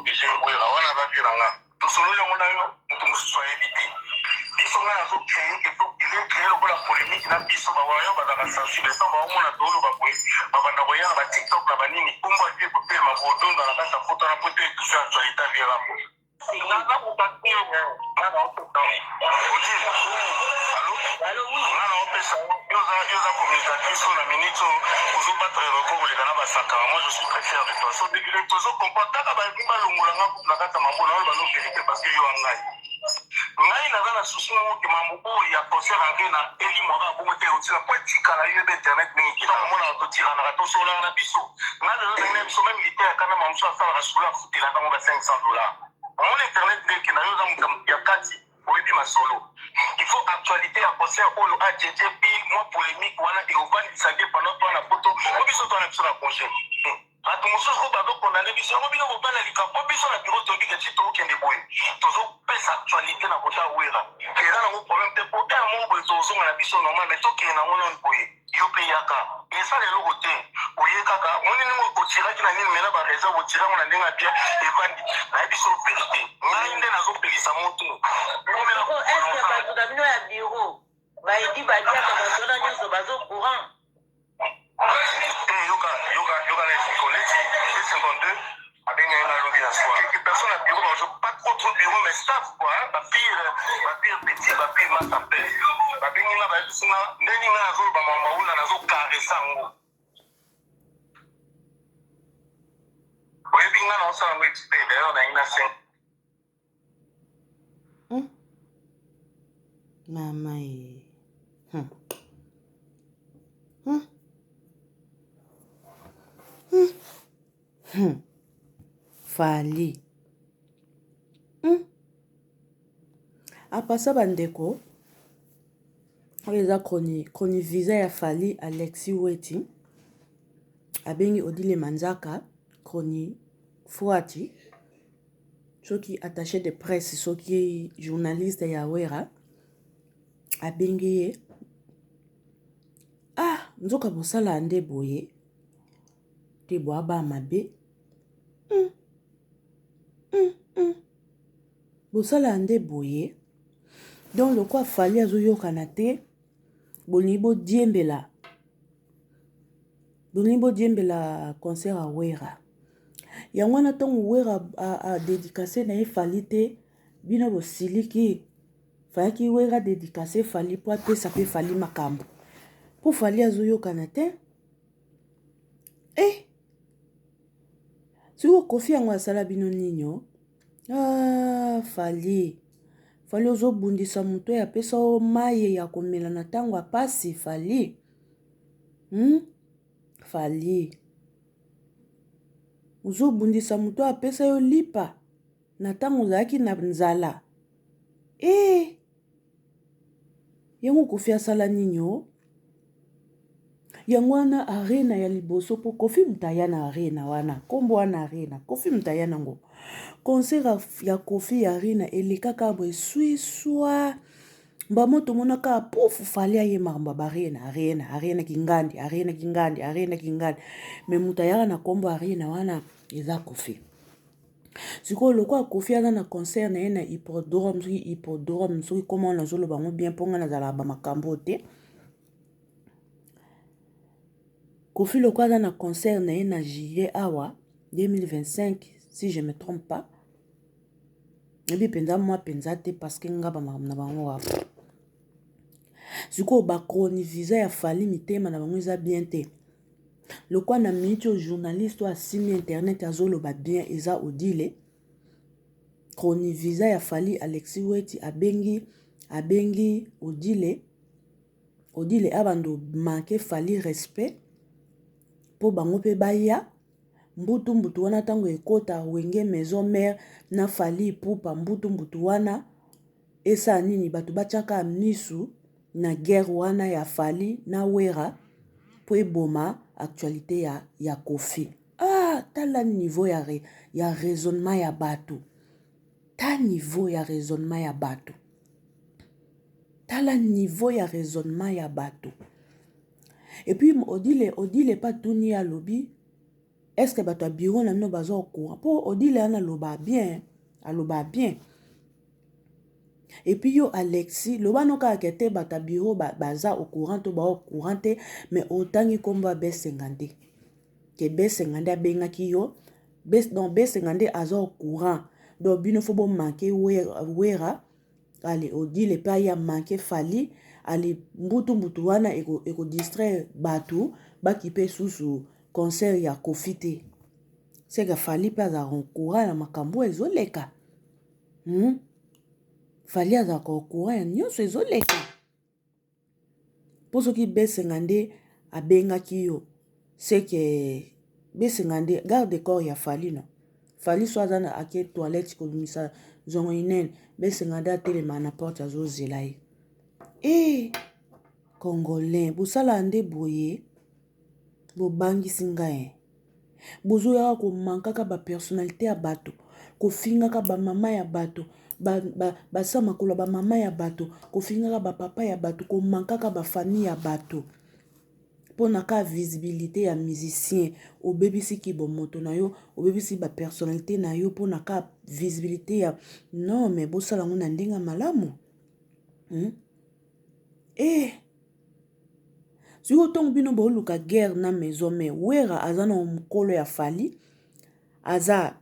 protéger wera wana babiranga tosolo yango nayo moto mosusu ayebite biso ngai azocreye il est créé lokola polémique na biso bawayo bazaka censure so baomona toloba boye babanda koya na batiktok na banini kombo ate kopelema bodondo na kati ya foto na po te etouche actualité avirango naza kotakiana ngana opesa allo ngana opesa yoza communicatrice na minute ozobatre record koleka na basakama moi je suis très fier de toi so degile tozocomprendre kaka balongolanga na kati ya mambona oyo balobérité parce que yo angai ngai naza na susi moke mambo oyo ya concert ange na elimwaka bongo te otila po etikala yo ebe internet mingi kita komonaka totiranaka tosolaka na biso ngai lelo ndenge na biso meme militaire kana mamosu asalaka solo afutelaka ngo ba 500 dollars omona internet ndeke na yo oza mokambo ya kati oyebi masolo il faut actualité ya concert oyo ajeje pi mwa polémique wana eovandisa te pendant to na poto o biso to na biso na congé bato mosusu ko bazokondane biso yango bino bobala likambo biso na biro tobike ti tookende boye tozopesa actualité na kota wera eza nango problème te po ere moko boye tozonga na biso normal mais tokende nango nani boye yo mpe yaka esala eloko te oye kaka moni ningo otiraki na nini mena bareserve otirango na ndenge abia evandi nayebi so vérité ngai nde nazopelisa moto eske bato na bino ya biro bayebi badiaka basona nyonso bazo courant yoka na ekoleti e52 abenga ye na lobi na soir personne na bureau bazo pas trop bureau mais staff quoi bapire petit bapire masampe babengi nga bayebisi nga ndeni nga nazoloba mamaula nazokaresa yango oyebi nga naosala yango expe d'ailleurs nayengi na 5 mama ye Fally apasa bandeko oyo eza chroni visa ya Fally Alexis Weti abengi Odile Manzaka chroni Fouati soki attaché de presse soki journaliste ya wera abengi ye nzoka bosala nde boye te boaba mabe bosala nde boye donc lokwa Fally azoyokana te bolingi bodiembela concert a wera yango wana ntongo wera adédicacé na ye Fally te bino bosiliki fayaki wera dédicacé Fally po apesa mpe Fally makambo po Fally azoyokana te siko Kofi yango asala bino ninyo Fally ozobundisa moto ya pesa o maye ya komela na ntango apasi Fally Fally ozobundisa moto apesa yo lipa na ntango ozalaki na nzala yango Kofi asala ninyo yango wana arena ya liboso po Kofi mutaya na arena wana kombo wana arena Kofi mutaya nango concert ya Kofi ya arena elekaka bo eswiswa mbamoto monaka pofu Fally aye maramba arena kingandi me mutaya na kombo arena wana eza Kofi siko lokwa Kofi aza na concert na ye na hippodrome soki koma wana nazoloba ngo bien mponga nazala ba makambo te Kofi lokwa aza na concert na ye na juillet awa 2025 si je me trompe pas ebi penza mwa penza te parce que nga bamakambo na bango wa sikoyo bachroni visa ya Fally mitema na bango eza bien te lokwa na minute oyo journaliste oyo asimi internet azoloba bien eza Odile chroni visa ya Fally Alexis Weti abengi Odile abando manke Fally respect po bango pe baya mbutu wana tango ekota wenge maison mère na Fally pupa mbutu wana esa nini batu bachaka misu na guerre wana ya Fally na wera po eboma actualité ya Kofi tala niveau ya raisonnement ya bato ta niveau ya raisonnement ya bato tala niveau ya raisonnement ya bato et puis Odile pas tuni ya lobi est-ce que bato bureau na mino baza au courant po odile ana loba bien aloba bien. Et puis yo Alexis loba no ka kete bato bureau baza au courant to ba au courant te mais otangi komba B50 ke B50 abengaki yo donc B50 aza au courant donc bino fo bo manquer wera allez odile pa ya manquer fali allez mbutu wana eko distraire bato baki pe susu concert ya kofite c'est que fali pe aza au courant na makambo ezoleka fali aza au courant ya nyonso ezoleka po soki B50 abengaki yo c'est que B50 garde corps ya fali non fali so aza na ake toilette kolumisa zongo inene B50 atelema na porte azozela ye congolais bosala nde boye bobangisi ngai bozoyaka komankaka bapersonnalité ya bato kofingaka bamama ya bato basa makolo bamama ya bato kofingaka bapapa ya bato komankaka bafamille ya bato mpona ka visibilité ya musicien obebisi kibomoto na yo obebisi bapersonnalité na yo mpona ka visibilité ya non mais bosala ngo na ndenge malamu siko ntongo bino booluka guerre na maison mais wera aza na mokolo ya fali aza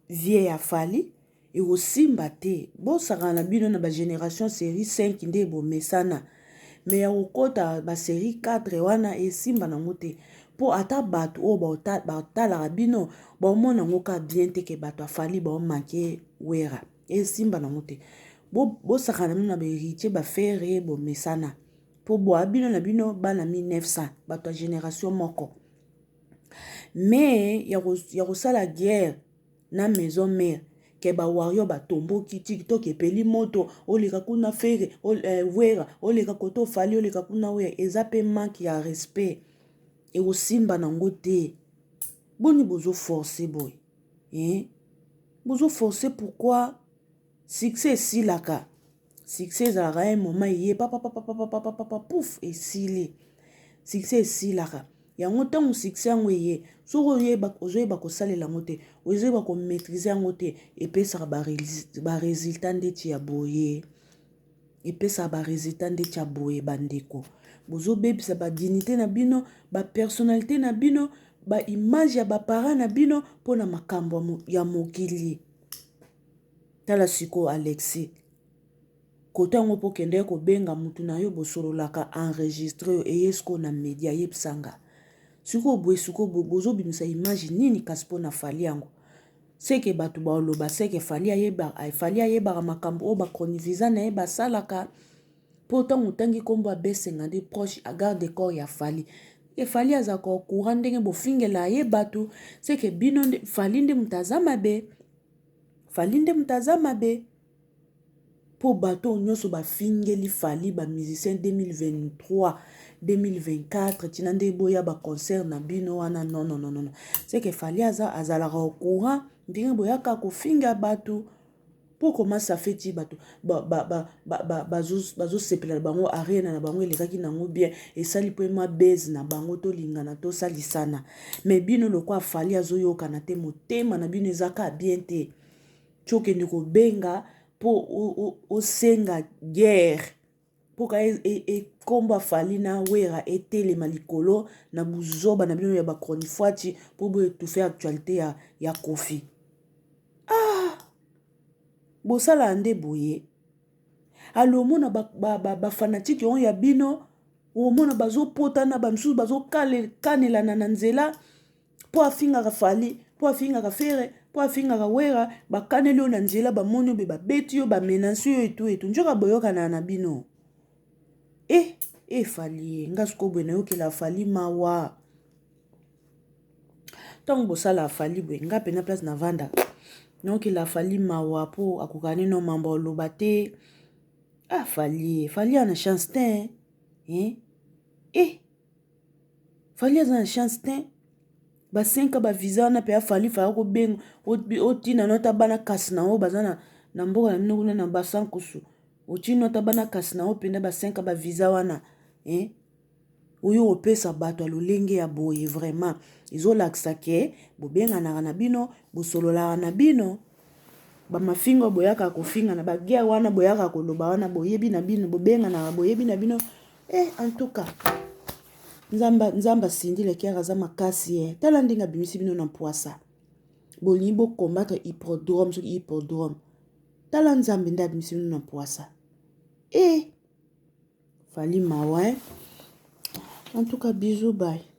vie ya fali ekosimba te bosaka na bino na bagénération série 5 nde bomesana mais ya kokota basérie 4 wana esimba nango te mpo ata bato oyo batalaka bino baomona ngo ka bien te ke bato afali baomanke wera esimba nango te bosaka na bino na baheritier bafere bomesana mpo boa bino na bino bana 1900 bato ya génération moko mais ya kosala guerre na maison mère ke bawario batomboki tiktok epeli moto oleka kuna fere wera oleka koto ofali oleka kuna wera eza pe manque ya respect ekosimba nango te boni bozoforce boy bozoforce pourquoi succès esilaka succès ezalaka un moment eye papa pouf esili succès esilaka yango ntango succès yango eye soki ozoyeba kosalela yango te ozoyeba komaîtrise yango te epesaka baresultat ndeti ya boye epesaka baresultat ndeti ya boye bandeko bozobebisa badignité na bino bapersonnalité na bino baimage ya baparent na bino mpona makambo ya mokili tala sikoyo Alexis kote yango mpo kende kobenga mutu na yo bosololaka enregistre yo eyesko na media yebisanga sikoyo boye sikoyo bozobimisa image nini kasi mpo na fali yango seke bato baoloba seke fali ayebaka makambo oyo bachronifiza na ye basalaka mpo ntango otangi nkombo ya B50 proche agarde corps ya fali efali azaka courant ndenge bofingela ye bato seke bino fali nde moto aza mabe mpo bato nyonso bafingeli fali bamusicien 2023 2024 tina nde boya baconcert na bino wana non seke fali azalaka au courant ndenge boyaka kofinga bato mpo komasa feti bato bazosepela na bango arena na bango elekaki nango bien esali mpo ema base na bango tolingana tosalisana me bino lokwa fali azoyokana te motema na bino ezaka bien te tokende kobenga mpo osenga guerre mpo ka ekomba fali na wera etelema likolo na buzoba na bino ya bachronifuati mpo boetufe actualité ya kofi bosala nde boye alo omona bafanatike oyo ya bino omona bazopotana bamisusu bazokanelana na nzela mpo afingaka fali mpo afingaka fere mpo afingaka wera bakaneli oyo na nzela bamoni oyo babeti yo bamenansi oyo etu njoka boyokana na bino fali nga sikoyo boye nayokela fali mawa ntango bosala fali boye nga pena place na vanda nayokela fali mawa mpo akokani no mambo oloba te fali ana chance te fali aza na chance te basenka bavisa wana mpe afali faya kobenga otina no ata bana kasi na oyo baza na mboka na bino kuna na basankusu otina ata bana kasi na oyo mpenda basenka bavisa wana oyo opesa bato alolenge ya boye vraiment ezolakisa ke bobenganaka na bino bosololaka na bino bamafinga boyaka kofinga na baguerre wana boyaka koloba wana boyebi na bino bobenganaka boyebi na bino en tout cas nzamba asindi lekere aza makasi ye tala ndenge abimisi bino na mpoasa bolingi bokombatre hippodrome soki hippodrome tala nzambe nde abimisi bino na mpoasa fali mawa en tout cas bisous bye